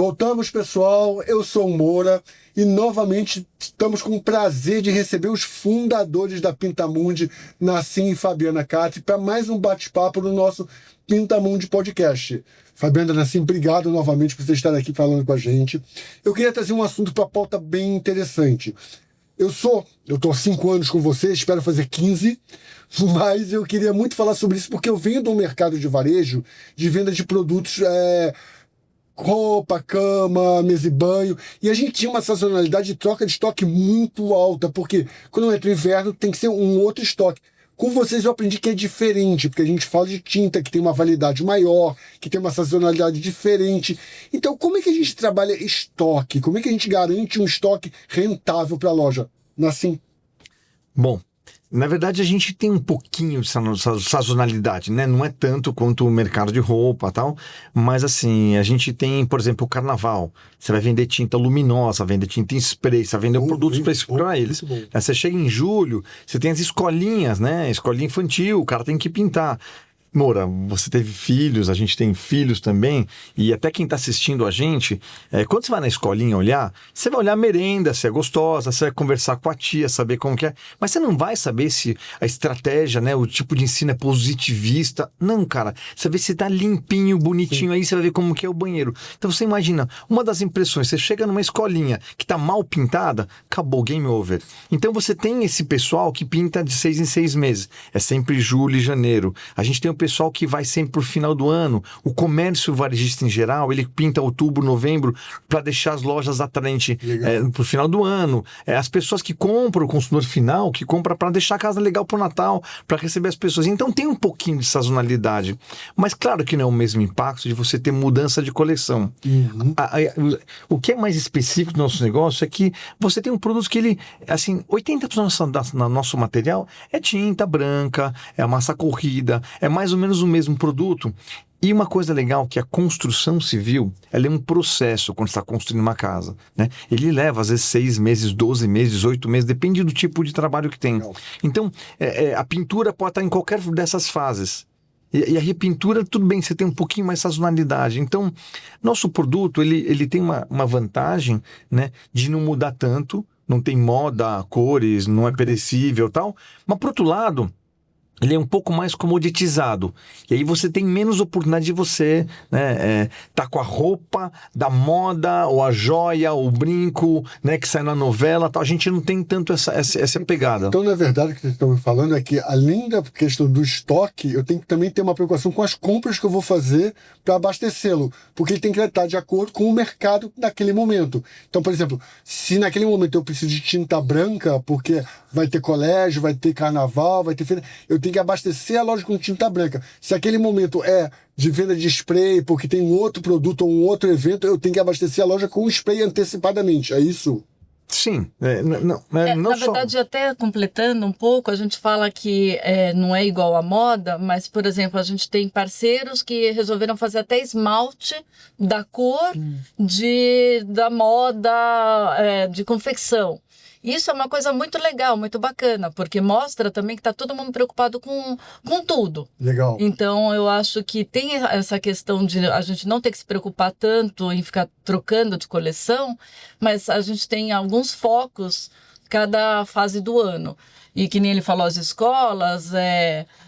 Voltamos, pessoal. Eu sou o Moura e novamente estamos com o prazer de receber os fundadores da Pintamundi, Nassim e Fabiana Catti, para mais um bate-papo no nosso Pintamundi Podcast. Fabiana, Nassim, obrigado novamente por vocês estarem aqui falando com a gente. Eu queria trazer um assunto para a pauta bem interessante. Eu estou há 5 anos com vocês, espero fazer 15, mas eu queria muito falar sobre isso porque eu venho do mercado de varejo, de venda de produtos, roupa, cama, mesa e banho, e a gente tinha uma sazonalidade de troca de estoque muito alta, porque quando entra o inverno tem que ser um outro estoque. Com vocês eu aprendi que é diferente, porque a gente fala de tinta que tem uma validade maior, que tem uma sazonalidade diferente. Então, como é que a gente trabalha estoque? Como é que a gente garante um estoque rentável para a loja? Nassim. Bom, na verdade a gente tem um pouquinho de sazonalidade, né? Não é tanto quanto o mercado de roupa e tal, mas assim, a gente tem, por exemplo, o carnaval. Você vai vender tinta luminosa, vender tinta em spray, você vai vender produtos para eles. Aí você chega em julho, você tem as escolinhas, né? Escolinha infantil, o cara tem que pintar. Moura, você teve filhos, a gente tem filhos também, e até quem está assistindo a gente, quando você vai na escolinha olhar, você vai olhar a merenda, se é gostosa, você vai conversar com a tia, saber como que é, mas você não vai saber se a estratégia, né, o tipo de ensino é positivista. Não, cara, você vê se tá limpinho, bonitinho. Sim. Aí você vai ver como que é o banheiro. Então você imagina, uma das impressões, você chega numa escolinha que tá mal pintada, acabou, game over. Então você tem esse pessoal que pinta de 6 em 6 meses, é sempre julho e janeiro. A gente tem o pessoal que vai sempre pro final do ano, o comércio varejista em geral, ele pinta outubro, novembro, para deixar as lojas atraentes pro final do ano. As pessoas que compram, o consumidor final, que compra para deixar a casa legal pro Natal, para receber as pessoas. Então tem um pouquinho de sazonalidade, mas claro que não é o mesmo impacto de você ter mudança de coleção. Uhum. O que é mais específico do nosso negócio é que você tem um produto que ele, assim, 80% do nosso material é tinta branca, é a massa corrida, é mais ou menos o mesmo produto. E uma coisa legal que a construção civil, ela é um processo quando está construindo uma casa, né? Ele leva às vezes 6 meses, 12 meses, 18 meses, depende do tipo de trabalho que tem. Legal. Então, a pintura pode estar em qualquer dessas fases. E a repintura, tudo bem, você tem um pouquinho mais sazonalidade. Então, nosso produto, ele tem uma vantagem, né, de não mudar tanto, não tem moda, cores, não é perecível e tal. Mas, por outro lado, ele é um pouco mais comoditizado. E aí você tem menos oportunidade de você, né, tá com a roupa da moda, ou a joia, ou o brinco, né, que sai na novela, tal. A gente não tem tanto essa pegada. Então, na verdade, o que vocês estão me falando é que, além da questão do estoque, eu tenho que também ter uma preocupação com as compras que eu vou fazer para abastecê-lo. Porque ele tem que estar de acordo com o mercado naquele momento. Então, por exemplo, se naquele momento eu preciso de tinta branca, porque vai ter colégio, vai ter carnaval, vai ter feira, eu tenho que abastecer a loja com tinta branca. Se aquele momento é de venda de spray, porque tem um outro produto ou um outro evento, eu tenho que abastecer a loja com spray antecipadamente. É isso? Sim. Na verdade, até completando um pouco, a gente fala que não é igual à moda, mas, por exemplo, a gente tem parceiros que resolveram fazer até esmalte da cor da moda de confecção. Isso é uma coisa muito legal, muito bacana, porque mostra também que está todo mundo preocupado com tudo. Legal. Então, eu acho que tem essa questão de a gente não ter que se preocupar tanto em ficar trocando de coleção, mas a gente tem alguns focos cada fase do ano. E que nem ele falou, as escolas,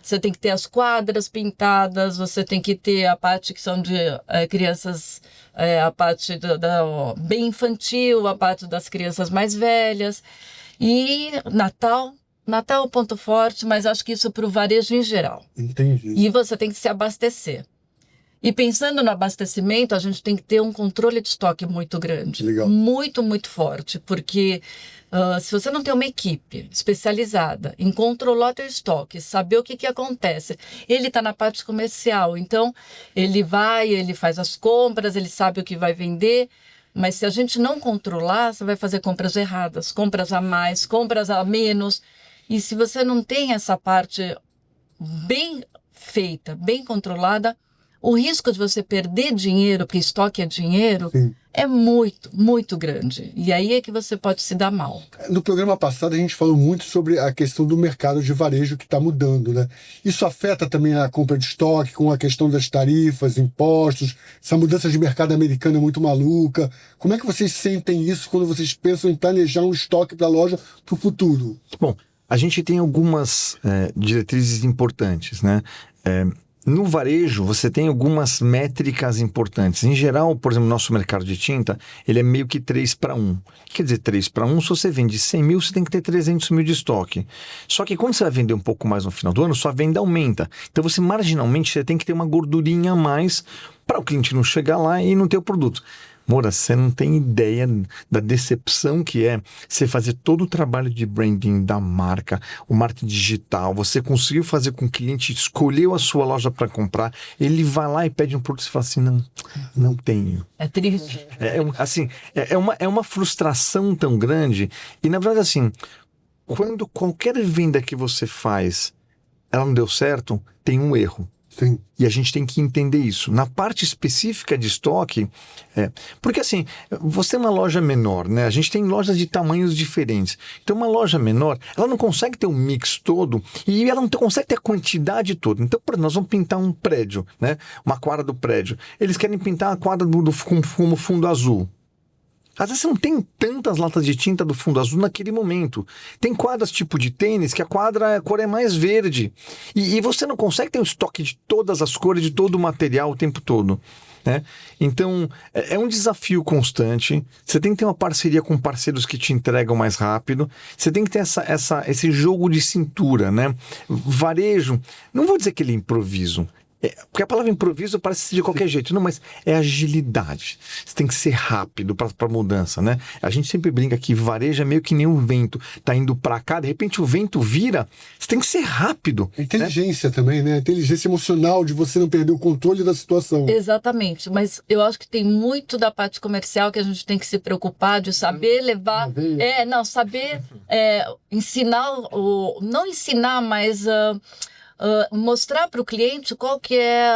você tem que ter as quadras pintadas, você tem que ter a parte que são de crianças, a parte bem infantil, a parte das crianças mais velhas. E Natal é o ponto forte, mas acho que isso para o varejo em geral. Entendi. E você tem que se abastecer. E pensando no abastecimento, a gente tem que ter um controle de estoque muito grande. Legal. Muito, muito forte, porque se você não tem uma equipe especializada em controlar teu estoque, saber o que acontece, ele está na parte comercial, então ele faz as compras, ele sabe o que vai vender, mas se a gente não controlar, você vai fazer compras erradas, compras a mais, compras a menos, e se você não tem essa parte bem feita, bem controlada, o risco de você perder dinheiro, porque estoque é dinheiro, Sim. é muito, muito grande. E aí é que você pode se dar mal. No programa passado a gente falou muito sobre a questão do mercado de varejo que está mudando, né? Isso afeta também a compra de estoque, com a questão das tarifas, impostos, essa mudança de mercado americano é muito maluca. Como é que vocês sentem isso quando vocês pensam em planejar um estoque para a loja para o futuro? Bom, a gente tem algumas diretrizes importantes, né? No varejo, você tem algumas métricas importantes. Em geral, por exemplo, nosso mercado de tinta, ele é meio que 3-1. Quer dizer, 3-1, se você vende 100 mil, você tem que ter 300 mil de estoque. Só que quando você vai vender um pouco mais no final do ano, sua venda aumenta. Então, você marginalmente você tem que ter uma gordurinha a mais para o cliente não chegar lá e não ter o produto. Moura, você não tem ideia da decepção que é você fazer todo o trabalho de branding da marca, o marketing digital, você conseguiu fazer com que o cliente escolheu a sua loja para comprar, ele vai lá e pede um produto e você fala assim, não tenho. É triste. É uma frustração tão grande e na verdade assim, quando qualquer venda que você faz, ela não deu certo, tem um erro. Sim. E a gente tem que entender isso. Na parte específica de estoque, porque assim, você é uma loja menor, né? A gente tem lojas de tamanhos diferentes. Então uma loja menor, ela não consegue ter um mix todo e ela não consegue ter a quantidade toda. Então, por exemplo, nós vamos pintar um prédio, né? Uma quadra do prédio. Eles querem pintar a quadra como fundo azul. Às vezes você não tem tantas latas de tinta do fundo azul naquele momento. Tem quadras tipo de tênis que a cor é mais verde. E você não consegue ter um estoque de todas as cores, de todo o material o tempo todo. Né? Então, é um desafio constante. Você tem que ter uma parceria com parceiros que te entregam mais rápido. Você tem que ter esse jogo de cintura. Né? Varejo, não vou dizer que ele é improviso. Porque a palavra improviso parece ser de qualquer jeito. Não, mas é agilidade. Você tem que ser rápido para mudança, né? A gente sempre brinca que varejo é meio que nem um vento. Tá indo para cá, de repente o vento vira. Você tem que ser rápido. Inteligência também, né? Inteligência emocional de você não perder o controle da situação. Exatamente. Mas eu acho que tem muito da parte comercial que a gente tem que se preocupar de saber levar... saber ensinar... Não ensinar, mas... mostrar para o cliente qual que é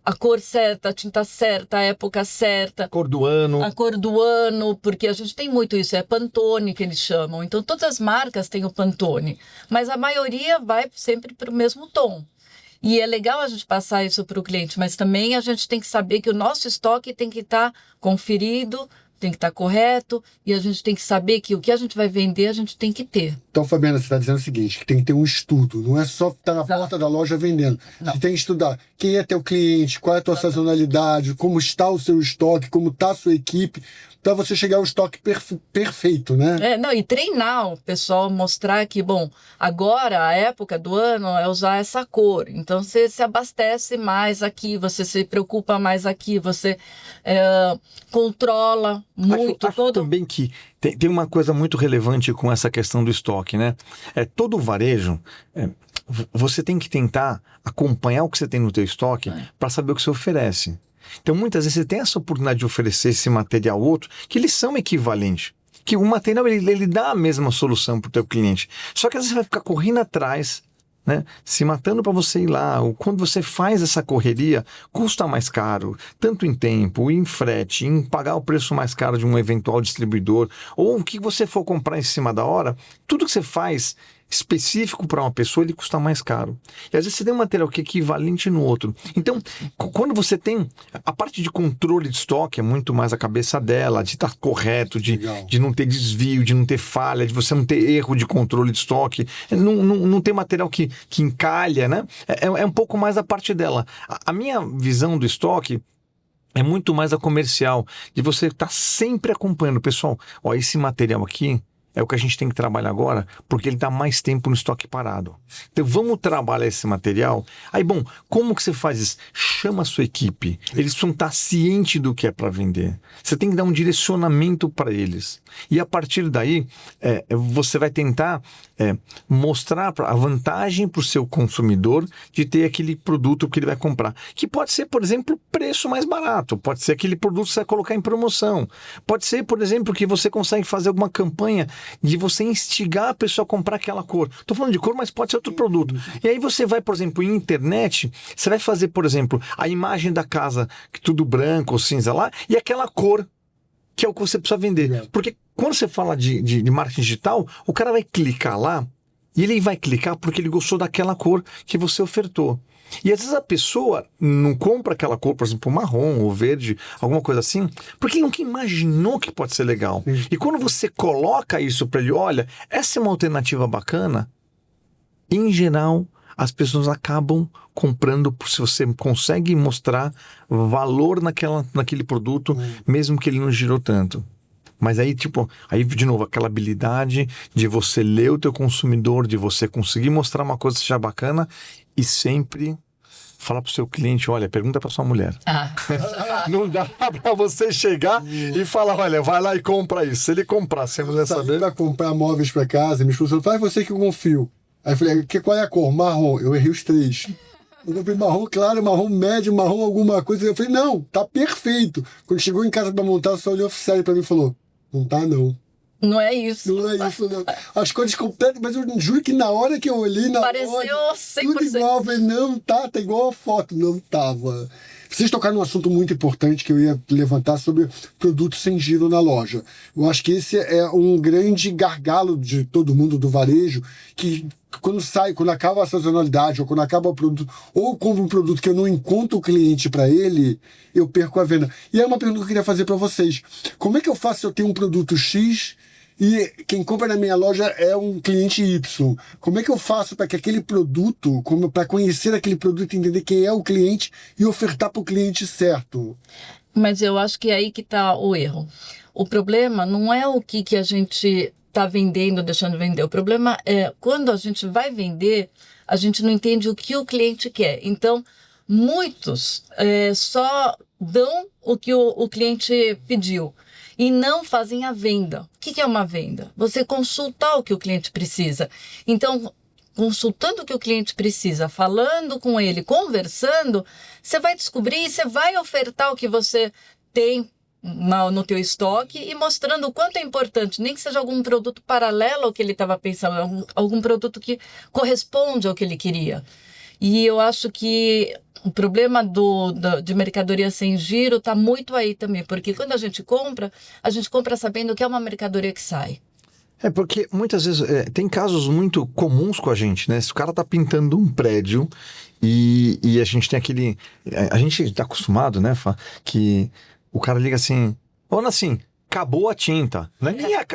a cor certa, a tinta certa, a época certa. A cor do ano, porque a gente tem muito isso, é Pantone que eles chamam. Então todas as marcas têm o Pantone, mas a maioria vai sempre para o mesmo tom. E é legal a gente passar isso para o cliente, mas também a gente tem que saber que o nosso estoque tem que estar conferido, tem que estar correto, e a gente tem que saber que o que a gente vai vender, a gente tem que ter. Então, Fabiana, você está dizendo o seguinte, que tem que ter um estudo, não é só estar na porta da loja vendendo. Não. Você tem que estudar quem é teu cliente, qual é a tua sazonalidade, como está o seu estoque, como está a sua equipe, para você chegar ao estoque perfeito, né? E treinar o pessoal, mostrar que, bom, agora a época do ano é usar essa cor, então você se abastece mais aqui, você se preocupa mais aqui, você controla muito. Acho também que tem uma coisa muito relevante com essa questão do estoque, né? Todo varejo, você tem que tentar acompanhar o que você tem no teu estoque para saber o que você oferece. Então, muitas vezes você tem essa oportunidade de oferecer esse material ao outro, que eles são equivalentes. Que o material, ele dá a mesma solução para o teu cliente. Só que às vezes você vai ficar correndo atrás, né? Se matando para você ir lá. Ou quando você faz essa correria, custa mais caro, tanto em tempo, em frete, em pagar o preço mais caro de um eventual distribuidor, ou o que você for comprar em cima da hora, tudo que você faz específico para uma pessoa, ele custa mais caro. E às vezes você tem um material que é equivalente no outro. Então, quando você tem... A parte de controle de estoque é muito mais a cabeça dela, de estar correto, de não ter desvio, de não ter falha, de você não ter erro de controle de estoque, não ter material que encalha, né? É um pouco mais a parte dela. A minha visão do estoque é muito mais a comercial, de você estar sempre acompanhando. Pessoal, esse material aqui é o que a gente tem que trabalhar agora, porque ele dá mais tempo no estoque parado. Então vamos trabalhar esse material. Aí, bom, como que você faz isso? Chama a sua equipe. Eles precisam estar cientes do que é para vender. Você tem que dar um direcionamento para eles. E a partir daí, você vai tentar mostrar a vantagem para o seu consumidor de ter aquele produto que ele vai comprar. Que pode ser, por exemplo, preço mais barato. Pode ser aquele produto que você vai colocar em promoção. Pode ser, por exemplo, que você consegue fazer alguma campanha de você instigar a pessoa a comprar aquela cor. Tô falando de cor, mas pode ser outro produto. E aí você vai, por exemplo, em internet, você vai fazer, por exemplo, a imagem da casa, tudo branco ou cinza lá, e aquela cor, que é o que você precisa vender. Porque quando você fala de marketing digital, o cara vai clicar lá, e ele vai clicar porque ele gostou daquela cor que você ofertou. E às vezes a pessoa não compra aquela cor, por exemplo, marrom ou verde, alguma coisa assim, porque ele nunca imaginou que pode ser legal. E quando você coloca isso para ele, olha, essa é uma alternativa bacana, em geral, as pessoas acabam comprando se você consegue mostrar valor naquele produto, mesmo que ele não girou tanto. Mas aí, aí de novo, aquela habilidade de você ler o teu consumidor, de você conseguir mostrar uma coisa que seja bacana e sempre falar pro seu cliente, olha, pergunta pra sua mulher. Não dá pra você chegar e falar, olha, vai lá e compra isso. Se ele comprar, se a mulher saber... pra comprar móveis pra casa, minha esposa falou, você que eu confio. Aí eu falei, qual é a cor? Marrom. Eu errei os 3. Eu comprei marrom claro, marrom médio, marrom alguma coisa. Eu falei, não, tá perfeito. Quando chegou em casa pra montar, só olhou sério pra mim e falou, não tá não. Não é isso. Não é isso, não. As cores completas, mas eu juro que na hora que eu olhei na pareceu loja, 100%. tudo igual. Eu falei, não, tá igual a foto. Não tava. Vocês tocaram num assunto muito importante que eu ia levantar sobre produtos sem giro na loja. Eu acho que esse é um grande gargalo de todo mundo do varejo, que quando acaba a sazonalidade, ou quando acaba o produto, ou compro um produto que eu não encontro o cliente para ele, eu perco a venda. E é uma pergunta que eu queria fazer para vocês. Como é que eu faço se eu tenho um produto X e quem compra na minha loja é um cliente Y? Como é que eu faço para que aquele produto, para conhecer aquele produto, entender quem é o cliente e ofertar para o cliente certo? Mas eu acho que é aí que está o erro. O problema não é o que a gente está vendendo, deixando de vender. O problema é quando a gente vai vender, a gente não entende o que o cliente quer. Então, muitos só dão o que o cliente pediu e não fazem a venda. O que é uma venda? Você consultar o que o cliente precisa. Então, consultando o que o cliente precisa, falando com ele, conversando, você vai descobrir e você vai ofertar o que você tem no teu estoque e mostrando o quanto é importante, nem que seja algum produto paralelo ao que ele estava pensando, algum produto que corresponde ao que ele queria. E eu acho que o problema de mercadoria sem giro está muito aí também, porque quando a gente compra sabendo que é uma mercadoria que sai. Porque muitas vezes tem casos muito comuns com a gente, né? Se o cara tá pintando um prédio e a gente tem aquele... A gente tá acostumado, né? Que o cara liga assim, olha assim, acabou a tinta.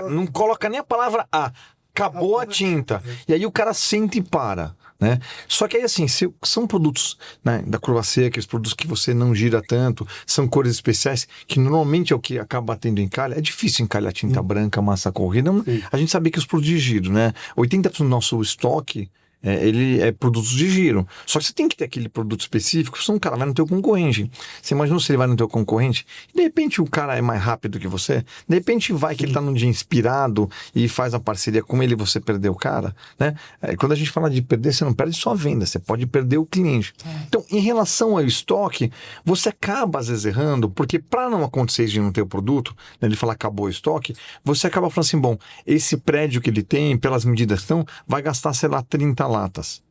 Não coloca nem a palavra acabou a tinta. E aí o cara sente e para. Né? Só que aí assim, são produtos, né, da curva seca, aqueles produtos que você não gira tanto, são cores especiais, que normalmente é o que acaba batendo encalhe. É difícil encalhar tinta branca, massa corrida. A gente sabia que os produtos de giro, né? 80% do nosso estoque ele é produtos de giro. Só que você tem que ter aquele produto específico, senão o cara vai no teu concorrente. Você imagina se ele vai no teu concorrente e de repente o cara é mais rápido que você, de repente vai que ele tá num dia inspirado e faz a parceria com ele e você perdeu o cara, né? Quando a gente fala de perder, você não perde só a venda, você pode perder o cliente. Então, em relação ao estoque, você acaba às vezes errando, porque para não acontecer isso no teu produto, né, ele falar acabou o estoque, você acaba falando assim, bom, esse prédio que ele tem, pelas medidas que estão, vai gastar, sei lá, 30 latas.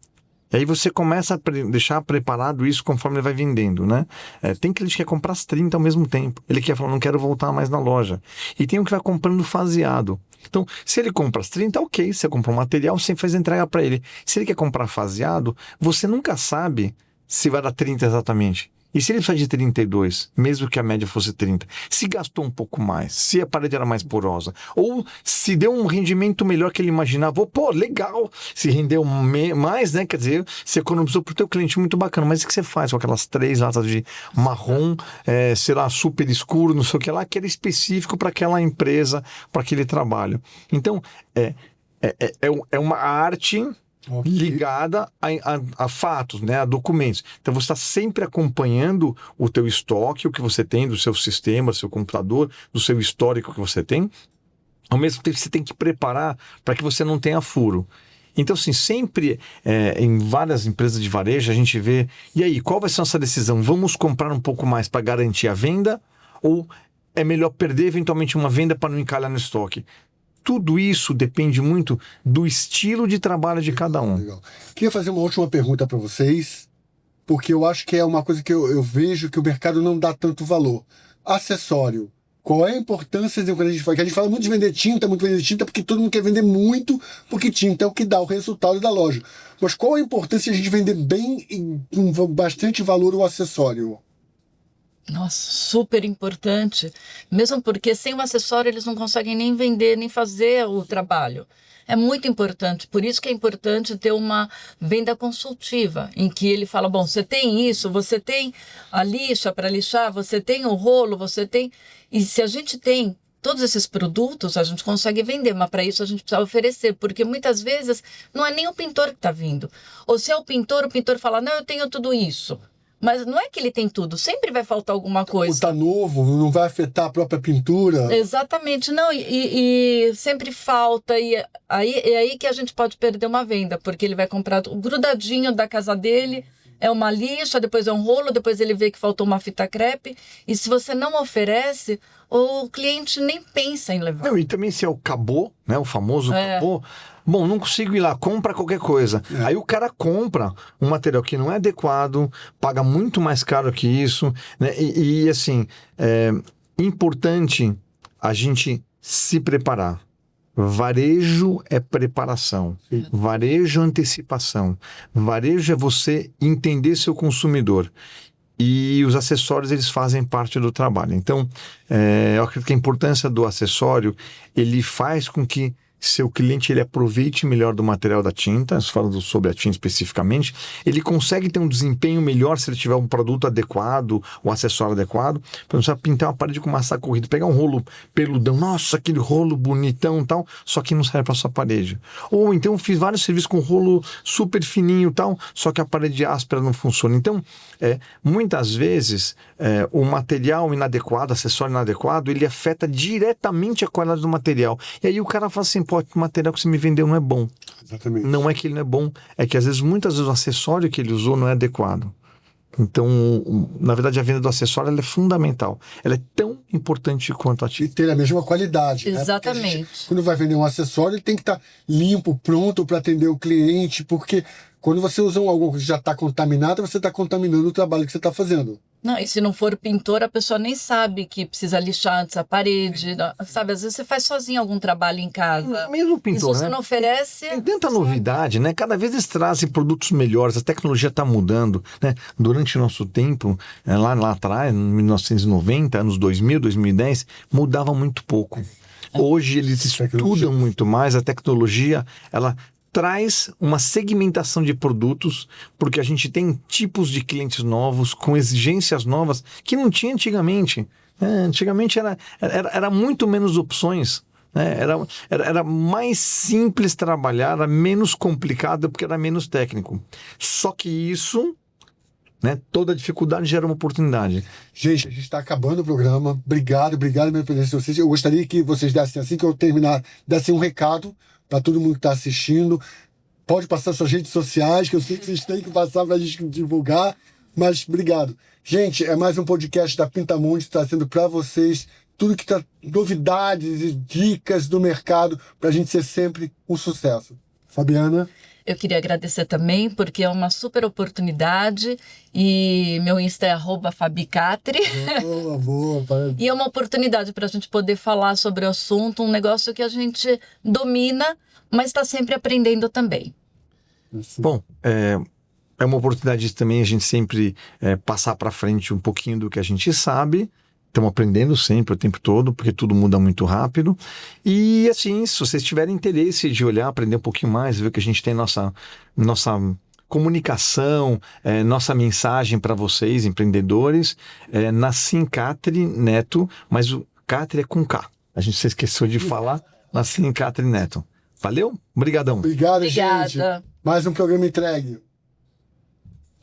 E aí você começa a deixar preparado isso conforme ele vai vendendo, né? Tem cliente que quer comprar as 30 ao mesmo tempo. Ele quer falar, não quero voltar mais na loja. E tem um que vai comprando faseado. Então, se ele compra as 30, ok. Você compra um material, você faz entrega para ele. Se ele quer comprar faseado, você nunca sabe se vai dar 30 exatamente. E se ele precisa de 32, mesmo que a média fosse 30, se gastou um pouco mais, se a parede era mais porosa, ou se deu um rendimento melhor que ele imaginava, pô, legal, se rendeu mais, né? Quer dizer, você economizou para o teu cliente, muito bacana. Mas o que você faz com aquelas 3 latas de marrom, sei lá, super escuro, não sei o que lá, que era específico para aquela empresa, para aquele trabalho. Então, é uma arte ligada a fatos, né, a documentos. Então você está sempre acompanhando o teu estoque, o que você tem do seu sistema, do seu computador, do seu histórico que você tem. Ao mesmo tempo você tem que preparar para que você não tenha furo. Então, assim, sempre em várias empresas de varejo a gente vê, e aí, qual vai ser a nossa decisão? Vamos comprar um pouco mais para garantir a venda ou é melhor perder eventualmente uma venda para não encalhar no estoque? tudo isso depende muito do estilo de trabalho de cada um. Legal. Queria fazer uma última pergunta para vocês, porque eu acho que é uma coisa que eu vejo que o mercado não dá tanto valor. Acessório. Qual é a importância de quando a gente fala? Que a gente fala muito de vender tinta, porque todo mundo quer vender muito, porque tinta é o que dá o resultado da loja. Mas qual a importância de a gente vender bem e com bastante valor o acessório? Nossa, super importante. Mesmo porque sem o acessório eles não conseguem nem vender, nem fazer o trabalho. É muito importante. Por isso que é importante ter uma venda consultiva, em que ele fala, bom, você tem isso, você tem a lixa para lixar, você tem o rolo, você tem... E se a gente tem todos esses produtos, a gente consegue vender, mas para isso a gente precisa oferecer, porque muitas vezes não é nem o pintor que está vindo. Ou se é o pintor fala, não, eu tenho tudo isso. Mas não é que ele tem tudo, sempre vai faltar alguma coisa. Ou tá novo, não vai afetar a própria pintura. Exatamente, não, e sempre falta, e aí, é aí que a gente pode perder uma venda, porque ele vai comprar o grudadinho da casa dele, é uma lixa, depois é um rolo, depois ele vê que faltou uma fita crepe, e se você não oferece, o cliente nem pensa em levar. Não, e também se é o cabô, né, o famoso cabô, bom, não consigo ir lá, compra qualquer coisa. Aí o cara compra um material que não é adequado, paga muito mais caro que isso, né? E assim, é importante a gente se preparar. Varejo é preparação, varejo é antecipação, varejo é você entender seu consumidor. E os acessórios, eles fazem parte do trabalho. Então, eu acredito que a importância do acessório, ele faz com que seu cliente ele aproveite melhor do material da tinta, falando sobre a tinta especificamente, ele consegue ter um desempenho melhor se ele tiver um produto adequado, um acessório adequado. Por exemplo, pintar uma parede com massa corrida, pegar um rolo peludão, nossa, aquele rolo bonitão e tal, só que não serve para sua parede. Ou então eu fiz vários serviços com rolo super fininho e tal, só que a parede áspera não funciona. Então, muitas vezes, o material inadequado, acessório inadequado, ele afeta diretamente a qualidade do material. E aí o cara fala assim, pô, o material que você me vendeu não é bom. Exatamente. Não é que ele não é bom, é que às vezes, muitas vezes o acessório que ele usou não é adequado. Então, na verdade, a venda do acessório ela é fundamental. Ela é tão importante quanto a E tinta. ter a mesma qualidade. Exatamente. Né? Porque quando vai vender um acessório, ele tem que estar limpo, pronto para atender o cliente, porque quando você usa algo que já está contaminado, você está contaminando o trabalho que você está fazendo. Não, e se não for pintor, a pessoa nem sabe que precisa lixar antes a parede, sabe? Às vezes você faz sozinho algum trabalho em casa. Mesmo pintor, e se você né? não oferece... Tem tanta novidade, né? Cada vez eles trazem produtos melhores, a tecnologia está mudando, né? Durante o nosso tempo, lá atrás, em 1990, anos 2000, 2010, mudava muito pouco. Hoje eles estudam muito mais, a tecnologia, ela traz uma segmentação de produtos, porque a gente tem tipos de clientes novos, com exigências novas, que não tinha antigamente. Antigamente era muito menos opções. Era mais simples trabalhar, era menos complicado, porque era menos técnico. Só que isso, né, toda dificuldade gera uma oportunidade. Gente, a gente está acabando o programa. Obrigado pela presença de vocês. Eu gostaria que vocês dessem, assim que eu terminar, dessem um recado para todo mundo que está assistindo. Pode passar suas redes sociais, que eu sei que vocês têm que passar para a gente divulgar. Mas obrigado. Gente, é mais um podcast da Pintamundi, trazendo para vocês tudo que está, novidades e dicas do mercado, para a gente ser sempre um sucesso. Fabiana? Eu queria agradecer também, porque é uma super oportunidade, e meu Insta é @fabicatri. Boa. E é uma oportunidade para a gente poder falar sobre o assunto, um negócio que a gente domina, mas está sempre aprendendo também. Bom, é uma oportunidade também a gente sempre passar para frente um pouquinho do que a gente sabe. Estamos aprendendo sempre, o tempo todo, porque tudo muda muito rápido. E assim, se vocês tiverem interesse de olhar, aprender um pouquinho mais, ver que a gente tem nossa comunicação, nossa mensagem para vocês, empreendedores, Nassim Catri Neto, mas o Catri é com K. A gente se esqueceu de falar, Nassim Catri Neto. Valeu? Obrigadão. Obrigado, Obrigada. gente. Mais um programa entregue.